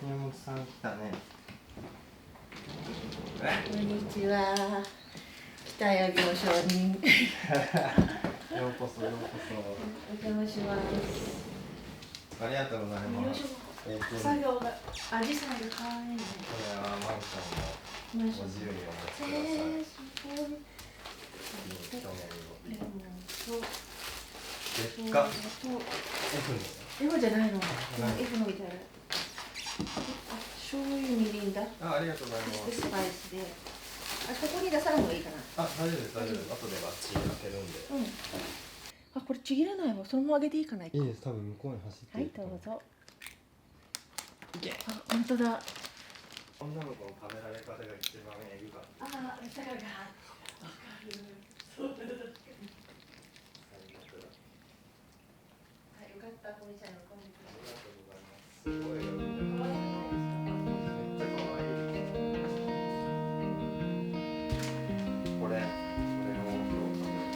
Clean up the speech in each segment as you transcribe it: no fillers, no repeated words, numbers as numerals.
宮本さん来たね。こんにちは。北谷業商人。ようこそようこお邪魔します。そ。ありがとうございます。作業がアジサイが可愛いね。これはマンションのご自由にお持ちください。すごい。去年レモンと月下 F の F じゃないの。F のみたいな。あ、醤油みりんだ。ありがとうございます。スパイスで。あ、ここに出さない方がいいかな。あ、大丈夫です大丈夫です。後でバッチリ開けるんで。うん。あ、これちぎれないわ。そのまま上げていいかない。いいです。多分向こうに走ってはい、る。どうぞ。いけ。あ、本当だ。女の子の食べられ方が一番エグかった。あ、さがが。わかる。そうだ。よかった、こみちゃん喜んでくれて。ありがとうございます。すごいよ。可愛くないですか？めっちゃ可愛い。これを今日食べる。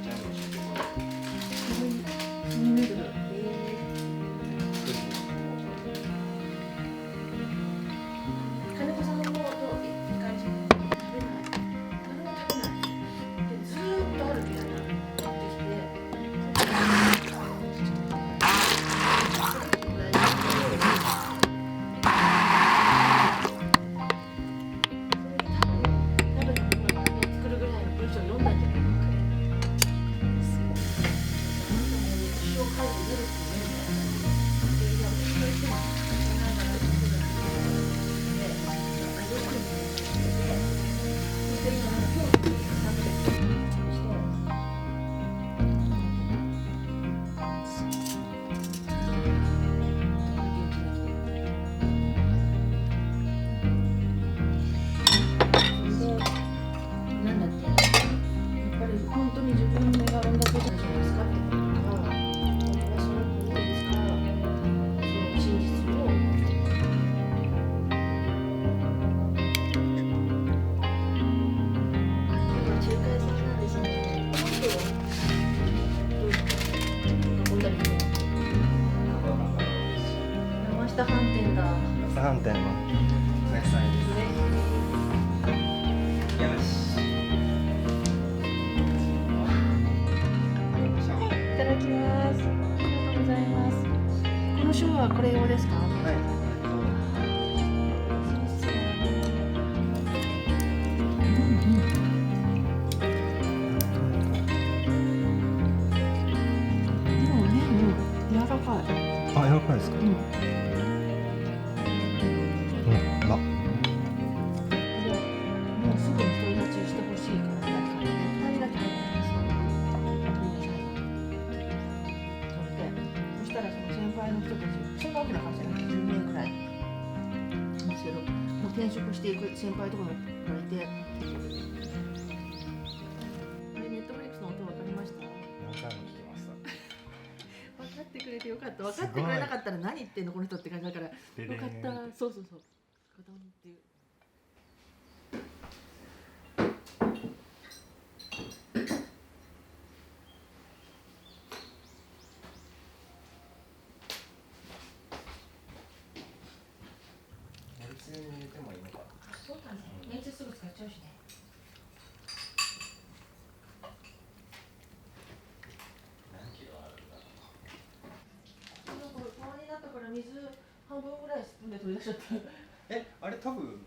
ちゃんとしてこれ。見る。金子さんもどういい感じ？食べない。誰も食べない。でずーっとあるみたいな。持ってきて。朝飯店だ。朝飯店の野菜です。よし。いただきます。ありがとうございます。この塩はこれ用ですか？はい。でも麺柔らかい。あ、柔らかいですか？あ。もうすぐに独り立ちしてほしいからね。2人だけ入ってます。そしたらその先輩の人たち、そんな大きな会社なんで10名ぐらいですけど、もう転職していく先輩とかがいて、あれネットフリックスの音分かりました？何回も聞きました。分かってくれてよかった。分かってくれなかったら何言ってんのこの人って感じだから、よかった。そうそうそう。片鬼っていう。めんつゆに入れてもいいのかな。そうだね。めんつゆすぐ使っちゃうしね。何キロあるんだろなんか不安になったから水半分ぐらいスプーンで取り出しちゃった。う。あれ多分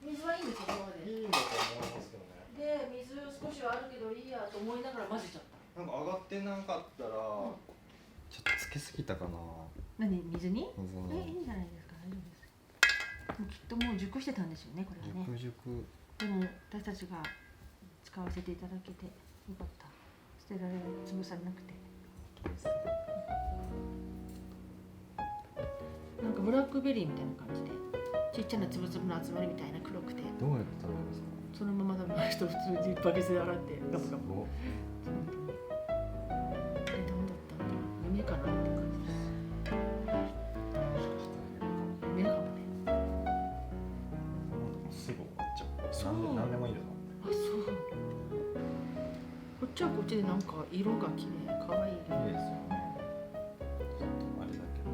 水はいいんですよ、ここまで。いいんだと思いますけどね。で、水少しはあるけどいいやと思いながら混ぜちゃった。なんか上がってなかったら、ちょっとつけすぎたかな。何、水に？水いいに。んじゃないですか、大丈夫です。もうきっともう熟してたんですよね、これはね。熟熟。でも私たちが使わせていただけてよかった。捨てられる、潰されなくて。なんかブラックベリーみたいな感じで、ちっちゃなつぶつぶの集まりみたいな黒くて、どうやって食べるんですか？そのまま食べない人普通にバケツで洗ってガブガブ。すごい。何だったんだろう、夢かなって感じです。夢かもね。すぐ終わっちゃう。そうなんでもいいの。あ、そう。こっちはこっちでなんか色が綺麗、可愛い色。いいですよね。ちょっとあれだけど。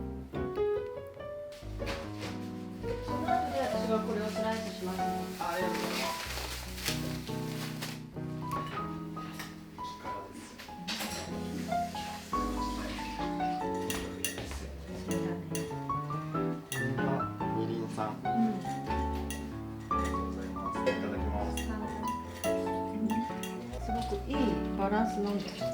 ス飲んで醤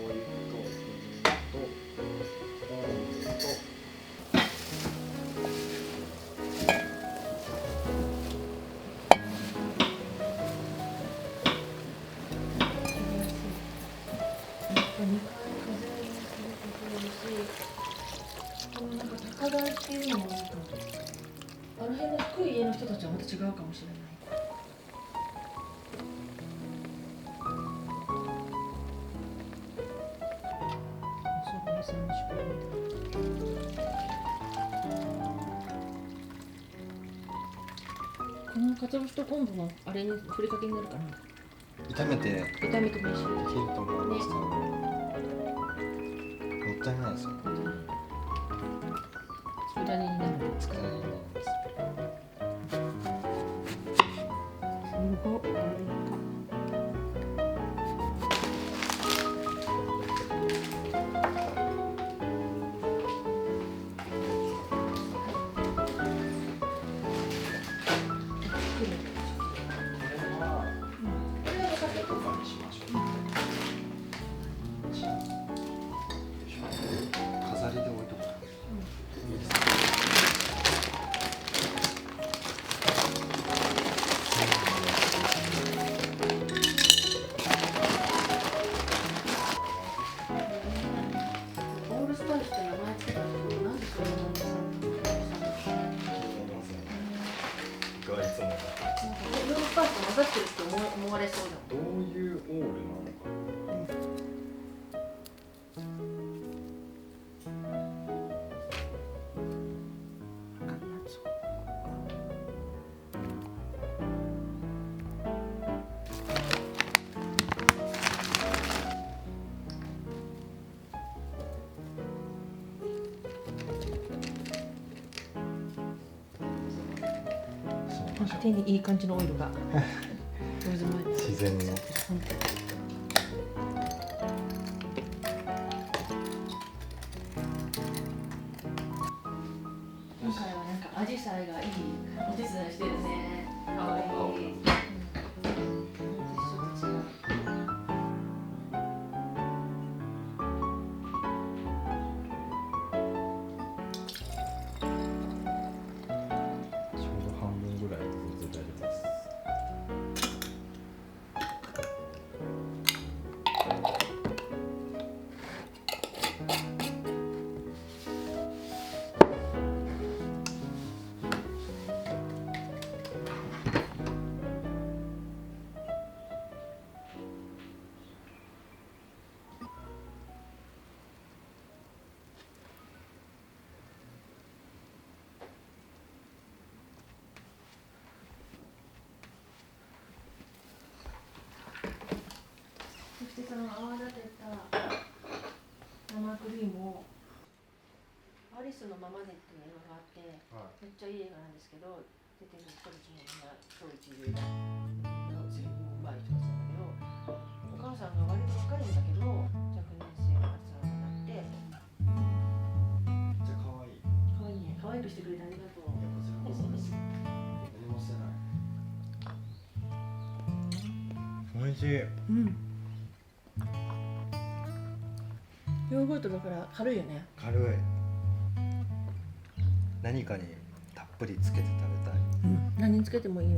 油とみりんと昆布となんか高台っていうのもいいと思う。あの辺の低い家の人たちはまた違うかもしれない。そうですね、この鰹節と昆布もあれにふりかけになるかな。炒めて炒めてもいいし。いけると思うんですけど、もったいないですよね。佃煮になる。佃煮になります。すごい。飾りで置いとく。いいですね。オールスパイスって名前つけたけど、なんでそれなんですか。がいつもヨーロッパと混ざってるって思われそうだもん。どういうオールなのか。手にいい感じのオイルが自然の。今回はなんかアジサイがいいお手伝いしてるね。かわいい。そしてその泡立てた生クリームをアリスのままでっていう映画があって、めっちゃいい映画なんですけど、出てる人たちもみんな超一流で全部うまい人たちなんだけど、お母さんが割と若いんだけど若年性の発さんになって、めっちゃ可愛い。可愛いね。可愛くしてくれてありがとう。いや、こちらこそです。何もしてない。美味しい。うん。ヨーグルトだから軽いよね。軽い。何かにたっぷりつけて食べたい。何につけてもいいよ。